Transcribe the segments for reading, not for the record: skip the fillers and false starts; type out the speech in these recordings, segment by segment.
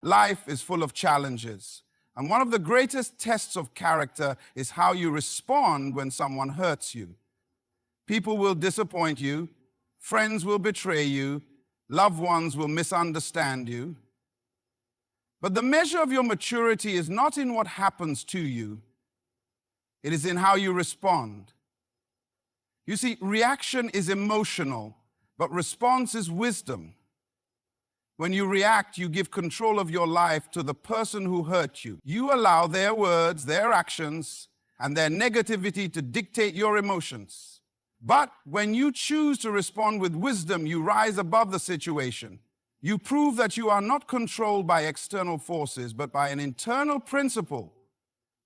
Life is full of challenges. And one of the greatest tests of character is how you respond when someone hurts you. People will disappoint you, friends will betray you, loved ones will misunderstand you. But the measure of your maturity is not in what happens to you, it is in how you respond. You see, reaction is emotional, but response is wisdom. When you react, you give control of your life to the person who hurt you. You allow their words, their actions, and their negativity to dictate your emotions. But when you choose to respond with wisdom, you rise above the situation. You prove that you are not controlled by external forces, but by an internal principle,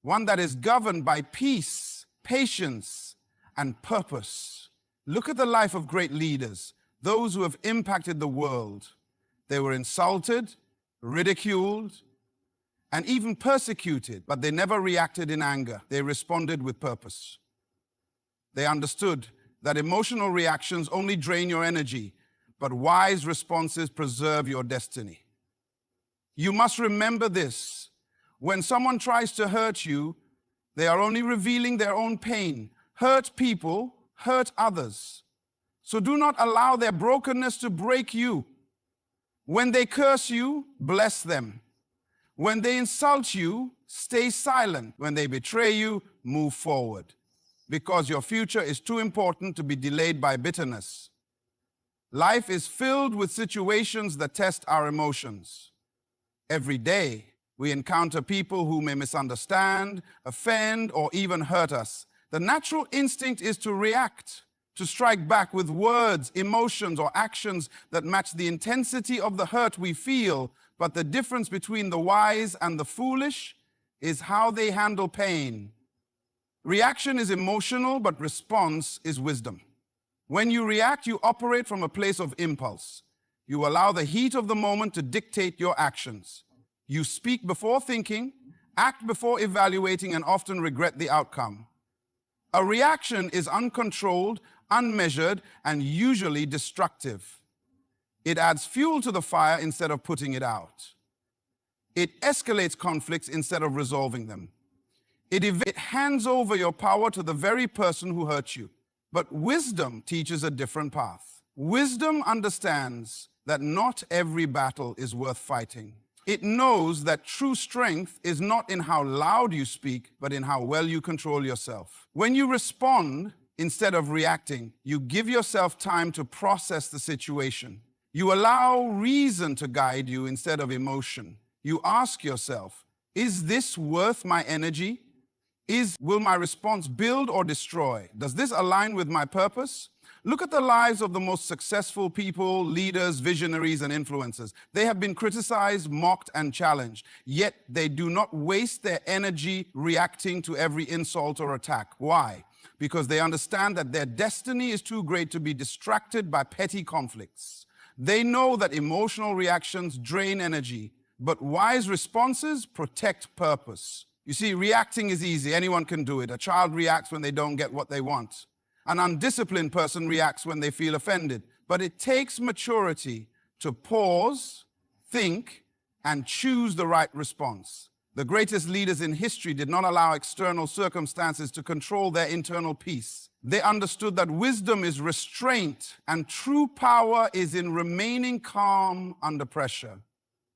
one that is governed by peace, patience, and purpose. Look at the life of great leaders, those who have impacted the world. They were insulted, ridiculed, and even persecuted, but they never reacted in anger. They responded with purpose. They understood that emotional reactions only drain your energy, but wise responses preserve your destiny. You must remember this. When someone tries to hurt you, they are only revealing their own pain. Hurt people hurt others. So do not allow their brokenness to break you. When they curse you, bless them. When they insult you, stay silent. When they betray you, move forward. Because your future is too important to be delayed by bitterness. Life is filled with situations that test our emotions. Every day, we encounter people who may misunderstand, offend, or even hurt us. The natural instinct is to react, to strike back with words, emotions, or actions that match the intensity of the hurt we feel. But the difference between the wise and the foolish is how they handle pain. Reaction is emotional, but response is wisdom. When you react, you operate from a place of impulse. You allow the heat of the moment to dictate your actions. You speak before thinking, act before evaluating, and often regret the outcome. A reaction is uncontrolled, unmeasured, and usually destructive. It adds fuel to the fire instead of putting it out. It escalates conflicts instead of resolving them. It hands over your power to the very person who hurt you. But wisdom teaches a different path. Wisdom understands that not every battle is worth fighting. It knows that true strength is not in how loud you speak, but in how well you control yourself. When you respond instead of reacting, you give yourself time to process the situation. You allow reason to guide you instead of emotion. You ask yourself, is this worth my energy? Will my response build or destroy? Does this align with my purpose? Look at the lives of the most successful people, leaders, visionaries, and influencers. They have been criticized, mocked, and challenged, yet they do not waste their energy reacting to every insult or attack. Why? Because they understand that their destiny is too great to be distracted by petty conflicts. They know that emotional reactions drain energy, but wise responses protect purpose. You see, reacting is easy. Anyone can do it. A child reacts when they don't get what they want. An undisciplined person reacts when they feel offended. But it takes maturity to pause, think, and choose the right response. The greatest leaders in history did not allow external circumstances to control their internal peace. They understood that wisdom is restraint, and true power is in remaining calm under pressure.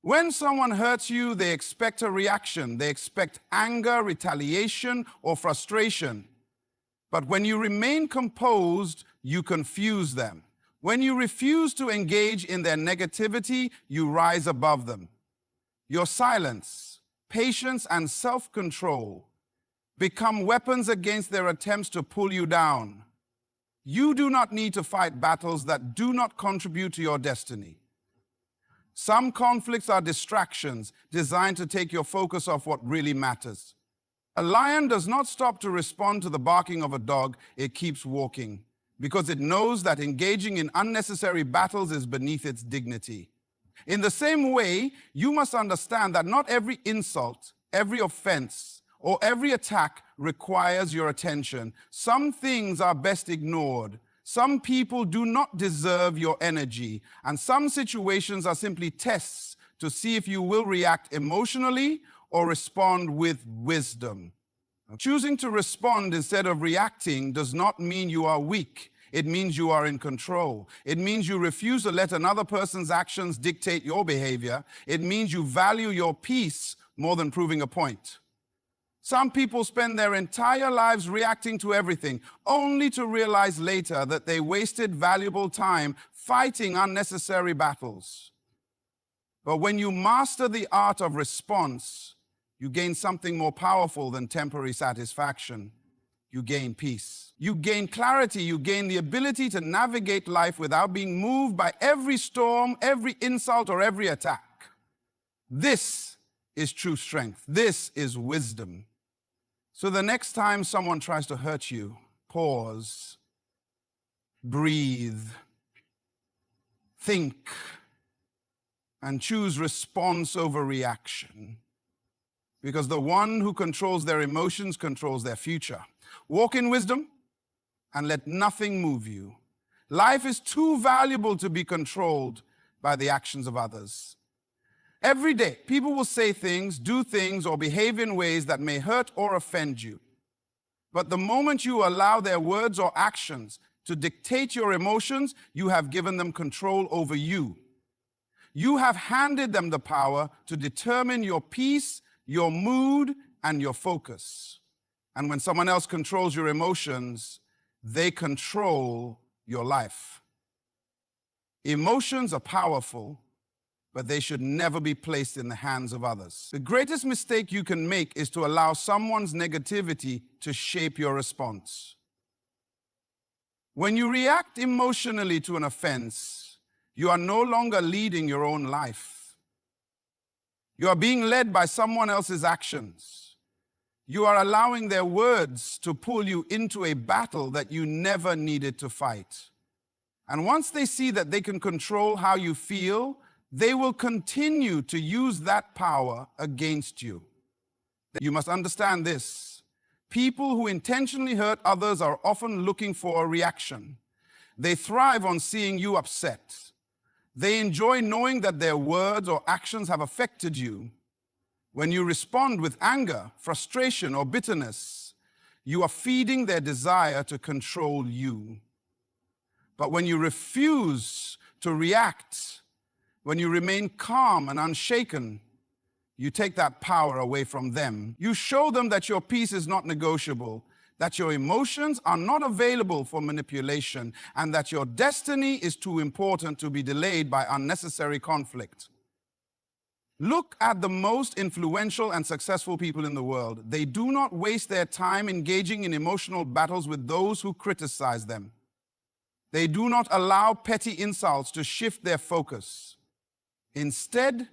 When someone hurts you, they expect a reaction. They expect anger, retaliation, or frustration. But when you remain composed, you confuse them. When you refuse to engage in their negativity, you rise above them. Your silence, patience, and self-control become weapons against their attempts to pull you down. You do not need to fight battles that do not contribute to your destiny. Some conflicts are distractions designed to take your focus off what really matters. A lion does not stop to respond to the barking of a dog, it keeps walking, because it knows that engaging in unnecessary battles is beneath its dignity. In the same way, you must understand that not every insult, every offense, or every attack requires your attention. Some things are best ignored. Some people do not deserve your energy, and some situations are simply tests to see if you will react emotionally or respond with wisdom. Choosing to respond instead of reacting does not mean you are weak. It means you are in control. It means you refuse to let another person's actions dictate your behavior. It means you value your peace more than proving a point. Some people spend their entire lives reacting to everything, only to realize later that they wasted valuable time fighting unnecessary battles. But when you master the art of response, you gain something more powerful than temporary satisfaction. You gain peace. You gain clarity. You gain the ability to navigate life without being moved by every storm, every insult, or every attack. This is true strength. This is wisdom. So the next time someone tries to hurt you, pause, breathe, think, and choose response over reaction. Because the one who controls their emotions controls their future. Walk in wisdom and let nothing move you. Life is too valuable to be controlled by the actions of others. Every day, people will say things, do things, or behave in ways that may hurt or offend you. But the moment you allow their words or actions to dictate your emotions, you have given them control over you. You have handed them the power to determine your peace, your mood, and your focus. And when someone else controls your emotions, they control your life. Emotions are powerful, but they should never be placed in the hands of others. The greatest mistake you can make is to allow someone's negativity to shape your response. When you react emotionally to an offense, you are no longer leading your own life. You are being led by someone else's actions. You are allowing their words to pull you into a battle that you never needed to fight. And once they see that they can control how you feel, they will continue to use that power against you. You must understand this. People who intentionally hurt others are often looking for a reaction. They thrive on seeing you upset. They enjoy knowing that their words or actions have affected you. When you respond with anger, frustration, or bitterness, you are feeding their desire to control you. But when you refuse to react, when you remain calm and unshaken, you take that power away from them. You show them that your peace is not negotiable, that your emotions are not available for manipulation, and that your destiny is too important to be delayed by unnecessary conflict. Look at the most influential and successful people in the world. They do not waste their time engaging in emotional battles with those who criticize them. They do not allow petty insults to shift their focus. Instead,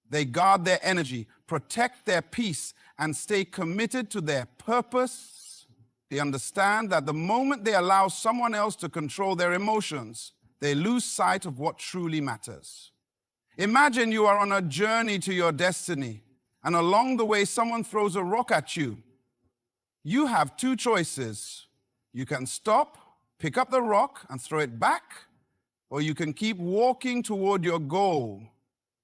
they guard their energy, protect their peace, and stay committed to their purpose. They understand that the moment they allow someone else to control their emotions, they lose sight of what truly matters. Imagine you are on a journey to your destiny, and along the way someone throws a rock at you. You have two choices. You can stop, pick up the rock, and throw it back, or you can keep walking toward your goal.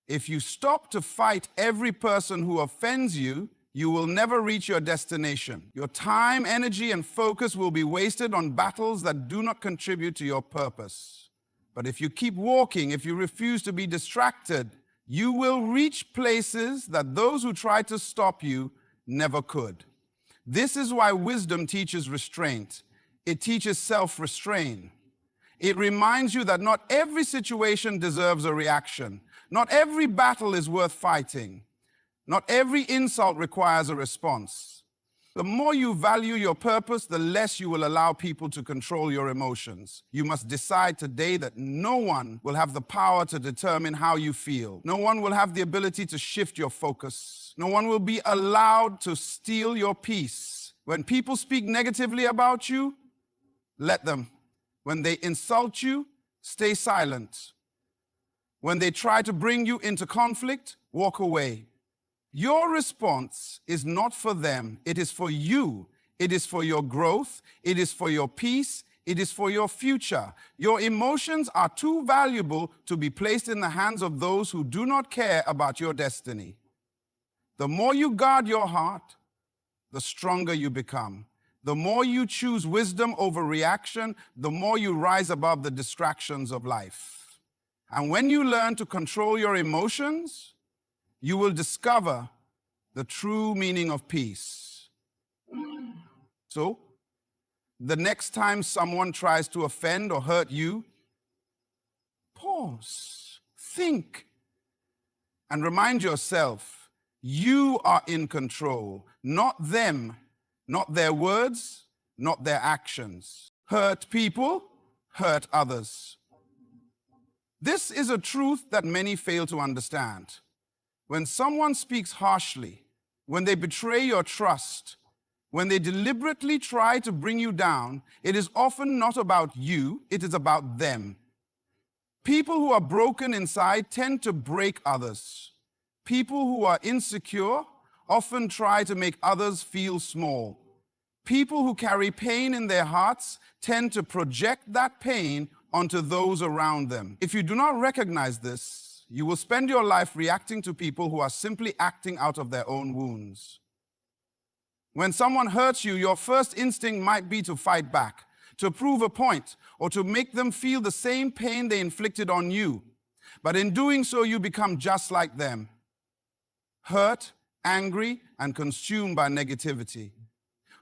If you stop to fight every person who offends you, you will never reach your destination. Your time, energy, and focus will be wasted on battles that do not contribute to your purpose. But if you keep walking, if you refuse to be distracted, you will reach places that those who tried to stop you never could. This is why wisdom teaches restraint. It teaches self-restraint. It reminds you that not every situation deserves a reaction. Not every battle is worth fighting. Not every insult requires a response. The more you value your purpose, the less you will allow people to control your emotions. You must decide today that no one will have the power to determine how you feel. No one will have the ability to shift your focus. No one will be allowed to steal your peace. When people speak negatively about you, let them. When they insult you, stay silent. When they try to bring you into conflict, walk away. Your response is not for them. It is for you. It is for your growth. It is for your peace. It is for your future. Your emotions are too valuable to be placed in the hands of those who do not care about your destiny. The more you guard your heart, the stronger you become. The more you choose wisdom over reaction, the more you rise above the distractions of life. And when you learn to control your emotions, you will discover the true meaning of peace. So, the next time someone tries to offend or hurt you, pause, think, and remind yourself, you are in control, not them, not their words, not their actions. Hurt people, hurt others. This is a truth that many fail to understand. When someone speaks harshly, when they betray your trust, when they deliberately try to bring you down, it is often not about you, it is about them. People who are broken inside tend to break others. People who are insecure often try to make others feel small. People who carry pain in their hearts tend to project that pain onto those around them. If you do not recognize this, you will spend your life reacting to people who are simply acting out of their own wounds. When someone hurts you, your first instinct might be to fight back, to prove a point, or to make them feel the same pain they inflicted on you. But in doing so, you become just like them, hurt, angry, and consumed by negativity.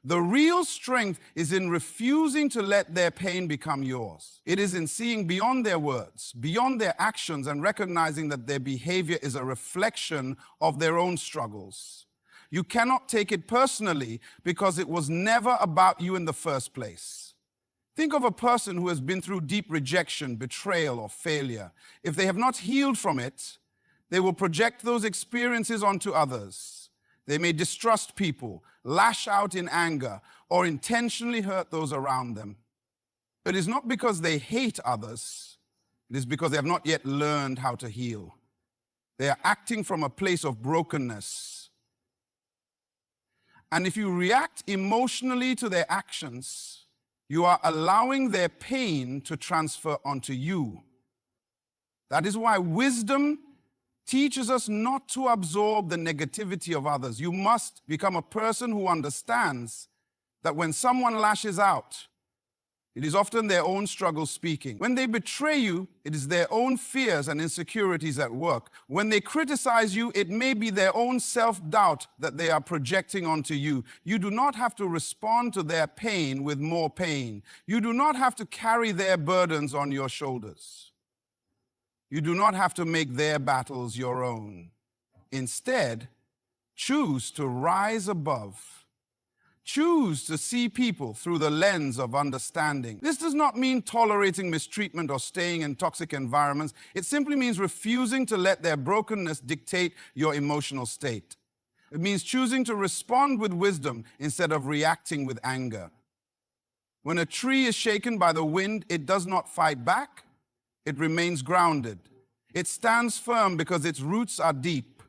The real strength is in refusing to let their pain become yours. It is in seeing beyond their words, beyond their actions, and recognizing that their behavior is a reflection of their own struggles. You cannot take it personally because it was never about you in the first place. Think of a person who has been through deep rejection, betrayal, or failure. If they have not healed from it, they will project those experiences onto others. They may distrust people, lash out in anger, or intentionally hurt those around them. It is not because they hate others, it is because they have not yet learned how to heal. They are acting from a place of brokenness. And if you react emotionally to their actions, you are allowing their pain to transfer onto you. That is why wisdom teaches us not to absorb the negativity of others. You must become a person who understands that when someone lashes out, it is often their own struggle speaking. When they betray you, it is their own fears and insecurities at work. When they criticize you, it may be their own self-doubt that they are projecting onto you. You do not have to respond to their pain with more pain. You do not have to carry their burdens on your shoulders. You do not have to make their battles your own. Instead, choose to rise above. Choose to see people through the lens of understanding. This does not mean tolerating mistreatment or staying in toxic environments. It simply means refusing to let their brokenness dictate your emotional state. It means choosing to respond with wisdom instead of reacting with anger. When a tree is shaken by the wind, it does not fight back. It remains grounded. It stands firm because its roots are deep.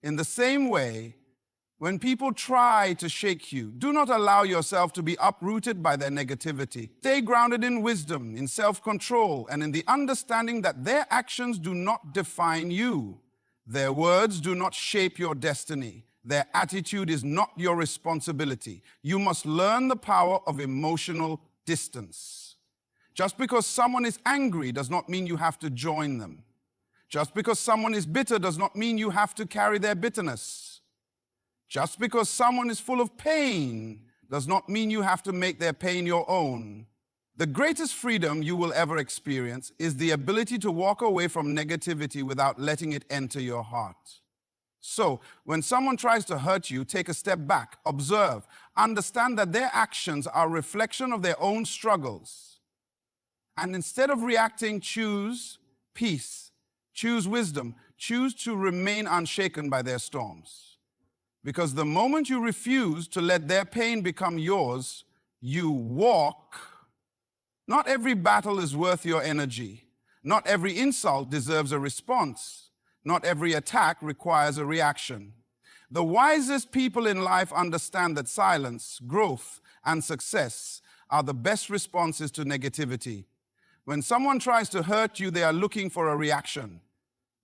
In the same way, when people try to shake you, do not allow yourself to be uprooted by their negativity. Stay grounded in wisdom, in self-control, and in the understanding that their actions do not define you. Their words do not shape your destiny. Their attitude is not your responsibility. You must learn the power of emotional distance. Just because someone is angry does not mean you have to join them. Just because someone is bitter does not mean you have to carry their bitterness. Just because someone is full of pain does not mean you have to make their pain your own. The greatest freedom you will ever experience is the ability to walk away from negativity without letting it enter your heart. So, when someone tries to hurt you, take a step back, observe, understand that their actions are a reflection of their own struggles. And instead of reacting, choose peace, choose wisdom, choose to remain unshaken by their storms. Because the moment you refuse to let their pain become yours, you walk. Not every battle is worth your energy. Not every insult deserves a response. Not every attack requires a reaction. The wisest people in life understand that silence, growth, and success are the best responses to negativity. When someone tries to hurt you, they are looking for a reaction.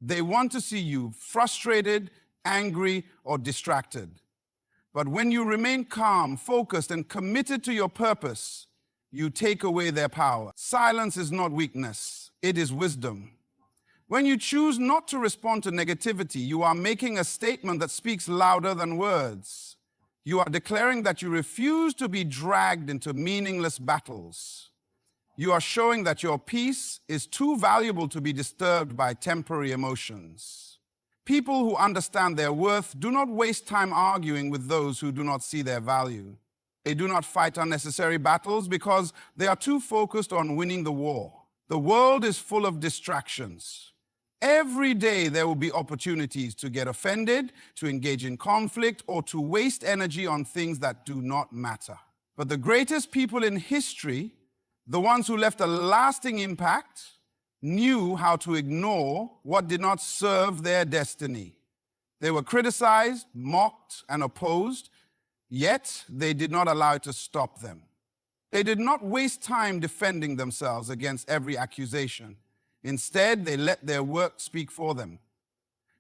They want to see you frustrated, angry, or distracted. But when you remain calm, focused, and committed to your purpose, you take away their power. Silence is not weakness, it is wisdom. When you choose not to respond to negativity, you are making a statement that speaks louder than words. You are declaring that you refuse to be dragged into meaningless battles. You are showing that your peace is too valuable to be disturbed by temporary emotions. People who understand their worth do not waste time arguing with those who do not see their value. They do not fight unnecessary battles because they are too focused on winning the war. The world is full of distractions. Every day there will be opportunities to get offended, to engage in conflict, or to waste energy on things that do not matter. But the greatest people in history, the ones who left a lasting impact, knew how to ignore what did not serve their destiny. They were criticized, mocked, and opposed, yet they did not allow it to stop them. They did not waste time defending themselves against every accusation. Instead, they let their work speak for them.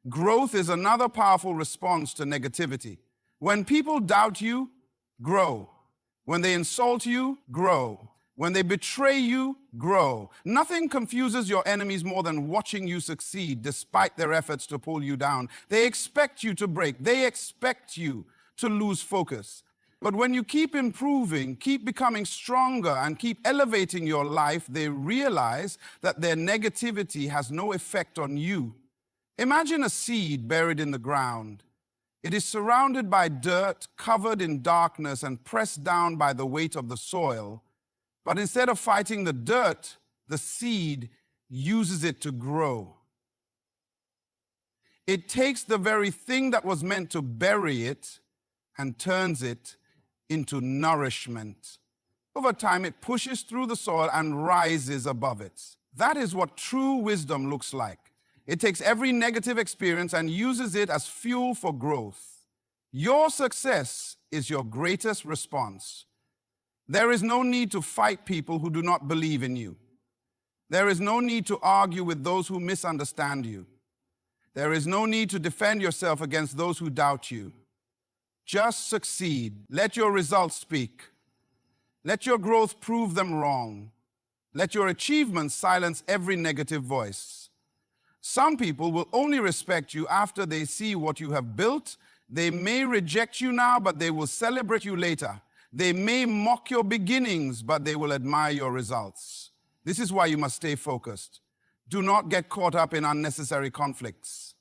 Growth is another powerful response to negativity. When people doubt you, grow. When they insult you, grow. When they betray you, grow. Nothing confuses your enemies more than watching you succeed despite their efforts to pull you down. They expect you to break. They expect you to lose focus. But when you keep improving, keep becoming stronger, and keep elevating your life, they realize that their negativity has no effect on you. Imagine a seed buried in the ground. It is surrounded by dirt, covered in darkness, and pressed down by the weight of the soil. But instead of fighting the dirt, the seed uses it to grow. It takes the very thing that was meant to bury it and turns it into nourishment. Over time, it pushes through the soil and rises above it. That is what true wisdom looks like. It takes every negative experience and uses it as fuel for growth. Your success is your greatest response. There is no need to fight people who do not believe in you. There is no need to argue with those who misunderstand you. There is no need to defend yourself against those who doubt you. Just succeed. Let your results speak. Let your growth prove them wrong. Let your achievements silence every negative voice. Some people will only respect you after they see what you have built. They may reject you now, but they will celebrate you later. They may mock your beginnings, but they will admire your results. This is why you must stay focused. Do not get caught up in unnecessary conflicts.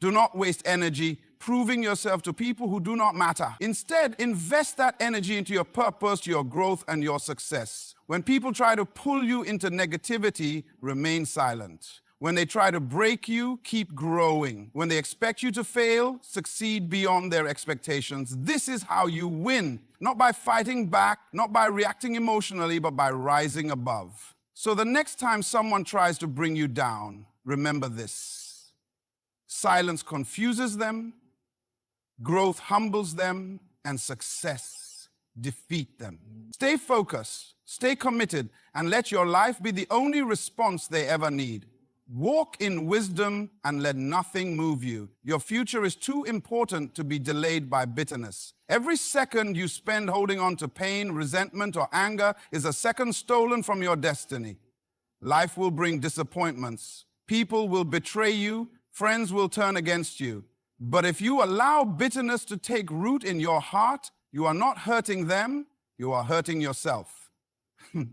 Do not waste energy proving yourself to people who do not matter. Instead, invest that energy into your purpose, your growth, and your success. When people try to pull you into negativity, remain silent. When they try to break you, keep growing. When they expect you to fail, succeed beyond their expectations. This is how you win. Not by fighting back, not by reacting emotionally, but by rising above. So the next time someone tries to bring you down, remember this. Silence confuses them, growth humbles them, and success defeats them. Stay focused, stay committed, and let your life be the only response they ever need. Walk in wisdom and let nothing move you. Your future is too important to be delayed by bitterness. Every second you spend holding on to pain, resentment, or anger is a second stolen from your destiny. Life will bring disappointments. People will betray you. Friends will turn against you. But if you allow bitterness to take root in your heart, you are not hurting them, you are hurting yourself.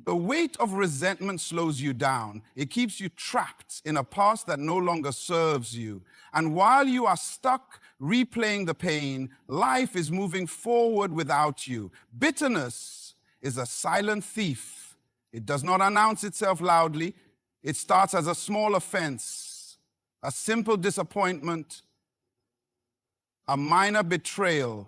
The weight of resentment slows you down. It keeps you trapped in a past that no longer serves you. And while you are stuck replaying the pain, life is moving forward without you. Bitterness is a silent thief. It does not announce itself loudly. It starts as a small offense, a simple disappointment, a minor betrayal.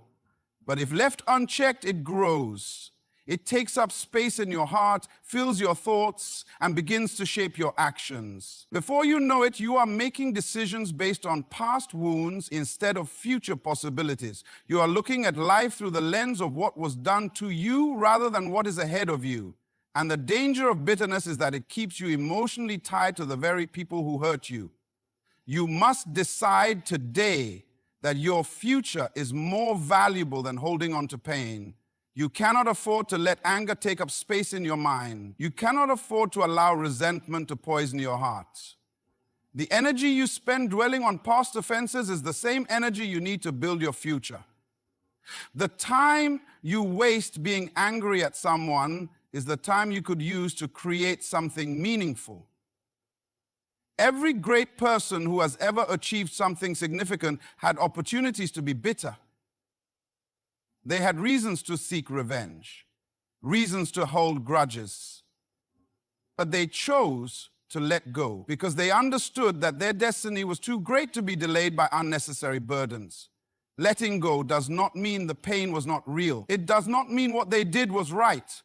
But if left unchecked, it grows. It takes up space in your heart, fills your thoughts, and begins to shape your actions. Before you know it, you are making decisions based on past wounds instead of future possibilities. You are looking at life through the lens of what was done to you rather than what is ahead of you. And the danger of bitterness is that it keeps you emotionally tied to the very people who hurt you. You must decide today that your future is more valuable than holding on to pain. You cannot afford to let anger take up space in your mind. You cannot afford to allow resentment to poison your heart. The energy you spend dwelling on past offenses is the same energy you need to build your future. The time you waste being angry at someone is the time you could use to create something meaningful. Every great person who has ever achieved something significant had opportunities to be bitter. They had reasons to seek revenge, reasons to hold grudges. But they chose to let go because they understood that their destiny was too great to be delayed by unnecessary burdens. Letting go does not mean the pain was not real. It does not mean what they did was right.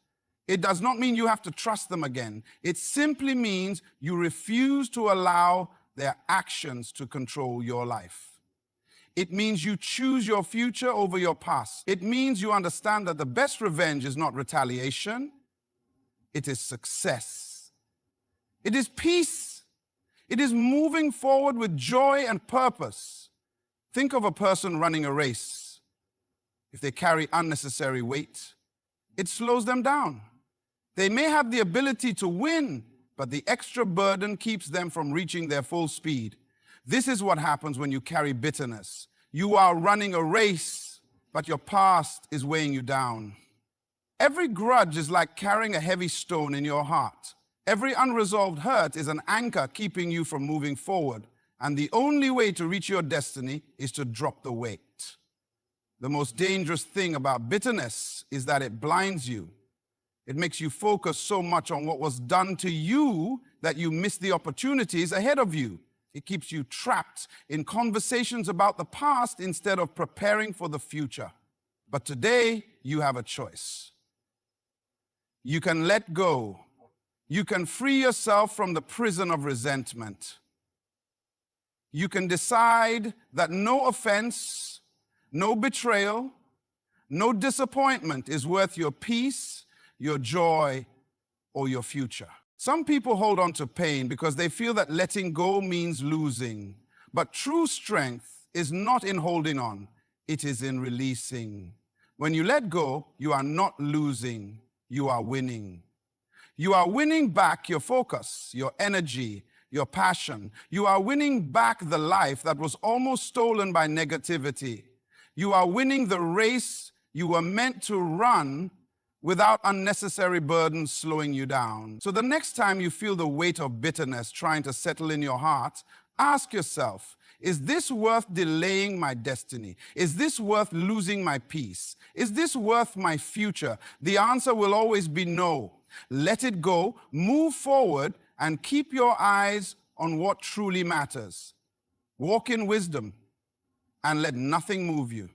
It does not mean you have to trust them again. It simply means you refuse to allow their actions to control your life. It means you choose your future over your past. It means you understand that the best revenge is not retaliation. It is success. It is peace. It is moving forward with joy and purpose. Think of a person running a race. If they carry unnecessary weight, it slows them down. They may have the ability to win, but the extra burden keeps them from reaching their full speed. This is what happens when you carry bitterness. You are running a race, but your past is weighing you down. Every grudge is like carrying a heavy stone in your heart. Every unresolved hurt is an anchor keeping you from moving forward. And the only way to reach your destiny is to drop the weight. The most dangerous thing about bitterness is that it blinds you. It makes you focus so much on what was done to you that you miss the opportunities ahead of you. It keeps you trapped in conversations about the past instead of preparing for the future. But today, you have a choice. You can let go. You can free yourself from the prison of resentment. You can decide that no offense, no betrayal, no disappointment is worth your peace, your joy, or your future. Some people hold on to pain because they feel that letting go means losing. But true strength is not in holding on, it is in releasing. When you let go, you are not losing, you are winning. You are winning back your focus, your energy, your passion. You are winning back the life that was almost stolen by negativity. You are winning the race you were meant to run without unnecessary burdens slowing you down. So the next time you feel the weight of bitterness trying to settle in your heart, ask yourself, is this worth delaying my destiny? Is this worth losing my peace? Is this worth my future? The answer will always be no. Let it go, move forward, and keep your eyes on what truly matters. Walk in wisdom and let nothing move you.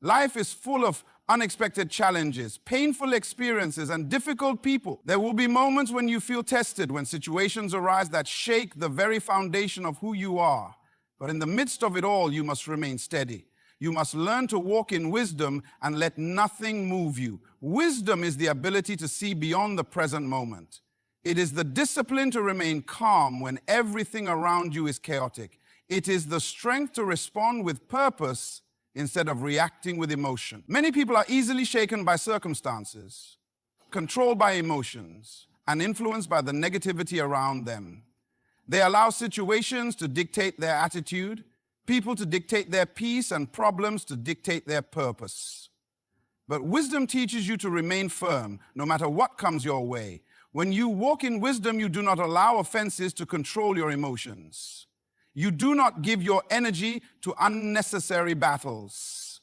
Life is full of unexpected challenges, painful experiences, and difficult people. There will be moments when you feel tested, when situations arise that shake the very foundation of who you are. But in the midst of it all, you must remain steady. You must learn to walk in wisdom and let nothing move you. Wisdom is the ability to see beyond the present moment. It is the discipline to remain calm when everything around you is chaotic. It is the strength to respond with purpose instead of reacting with emotion. Many people are easily shaken by circumstances, controlled by emotions, and influenced by the negativity around them. They allow situations to dictate their attitude, people to dictate their peace, and problems to dictate their purpose. But wisdom teaches you to remain firm, no matter what comes your way. When you walk in wisdom, you do not allow offenses to control your emotions. You do not give your energy to unnecessary battles.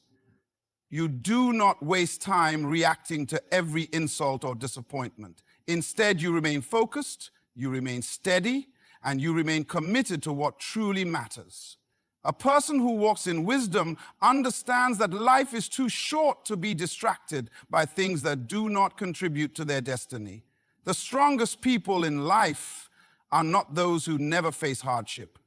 You do not waste time reacting to every insult or disappointment. Instead, you remain focused, you remain steady, and you remain committed to what truly matters. A person who walks in wisdom understands that life is too short to be distracted by things that do not contribute to their destiny. The strongest people in life are not those who never face hardship.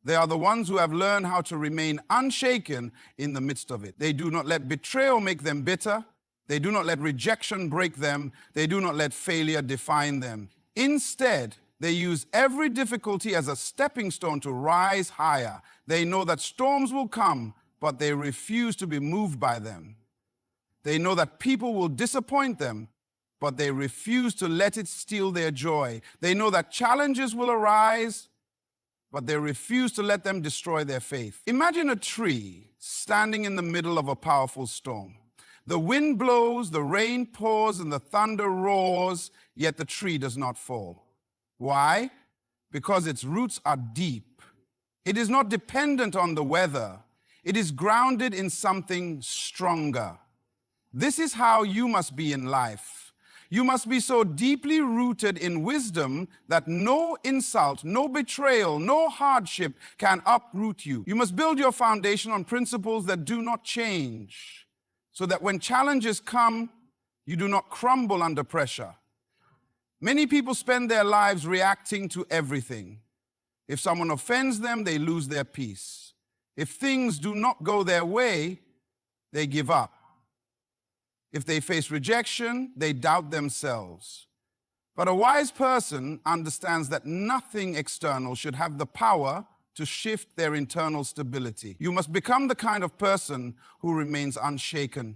They are the ones who have learned how to remain unshaken in the midst of it. They do not let betrayal make them bitter. They do not let rejection break them. They do not let failure define them. Instead, they use every difficulty as a stepping stone to rise higher. They know that storms will come, but they refuse to be moved by them. They know that people will disappoint them, but they refuse to let it steal their joy. They know that challenges will arise, but they refuse to let them destroy their faith. Imagine a tree standing in the middle of a powerful storm. The wind blows, the rain pours, and the thunder roars, yet the tree does not fall. Why? Because its roots are deep. It is not dependent on the weather. It is grounded in something stronger. This is how you must be in life. You must be so deeply rooted in wisdom that no insult, no betrayal, no hardship can uproot you. You must build your foundation on principles that do not change, so that when challenges come, you do not crumble under pressure. Many people spend their lives reacting to everything. If someone offends them, they lose their peace. If things do not go their way, they give up. If they face rejection, they doubt themselves. But a wise person understands that nothing external should have the power to shift their internal stability. You must become the kind of person who remains unshaken,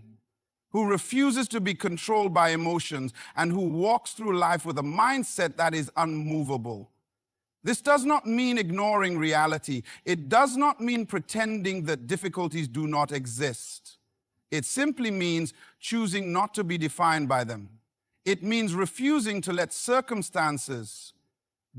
who refuses to be controlled by emotions, and who walks through life with a mindset that is unmovable. This does not mean ignoring reality. It does not mean pretending that difficulties do not exist. It simply means choosing not to be defined by them. It means refusing to let circumstances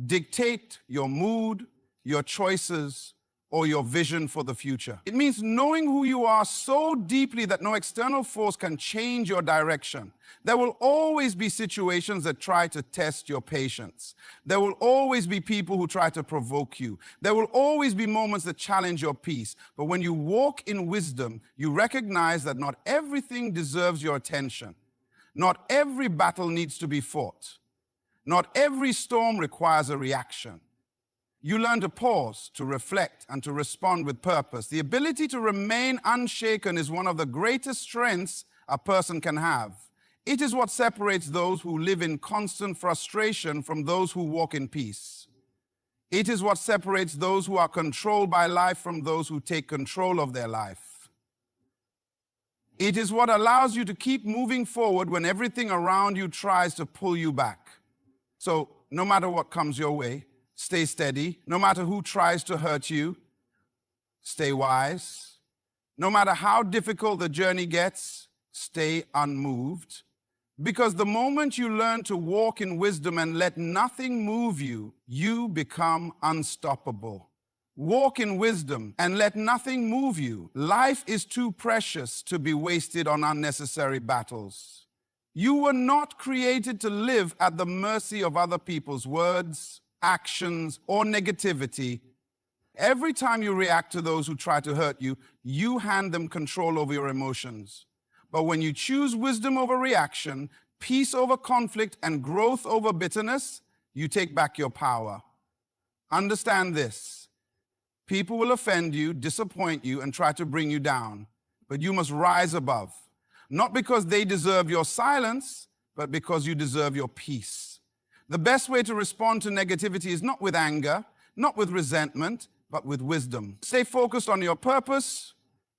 dictate your mood, your choices, or your vision for the future. It means knowing who you are so deeply that no external force can change your direction. There will always be situations that try to test your patience. There will always be people who try to provoke you. There will always be moments that challenge your peace. But when you walk in wisdom, you recognize that not everything deserves your attention. Not every battle needs to be fought. Not every storm requires a reaction. You learn to pause, to reflect, and to respond with purpose. The ability to remain unshaken is one of the greatest strengths a person can have. It is what separates those who live in constant frustration from those who walk in peace. It is what separates those who are controlled by life from those who take control of their life. It is what allows you to keep moving forward when everything around you tries to pull you back. So, no matter what comes your way, stay steady. No matter who tries to hurt you, stay wise. No matter how difficult the journey gets, stay unmoved. Because the moment you learn to walk in wisdom and let nothing move you, you become unstoppable. Walk in wisdom and let nothing move you. Life is too precious to be wasted on unnecessary battles. You were not created to live at the mercy of other people's words, actions, or negativity. Every time you react to those who try to hurt you, you hand them control over your emotions. But when you choose wisdom over reaction, peace over conflict, and growth over bitterness, you take back your power. Understand this. People will offend you, disappoint you, and try to bring you down. But you must rise above. Not because they deserve your silence, but because you deserve your peace. The best way to respond to negativity is not with anger, not with resentment, but with wisdom. Stay focused on your purpose.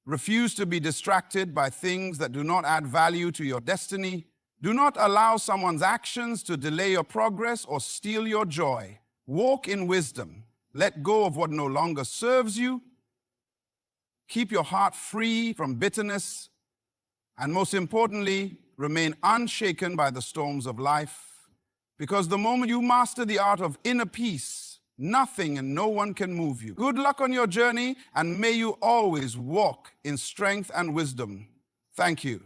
Refuse to be distracted by things that do not add value to your destiny. Do not allow someone's actions to delay your progress or steal your joy. Walk in wisdom. Let go of what no longer serves you. Keep your heart free from bitterness. And most importantly, remain unshaken by the storms of life. Because the moment you master the art of inner peace, nothing and no one can move you. Good luck on your journey, and may you always walk in strength and wisdom. Thank you.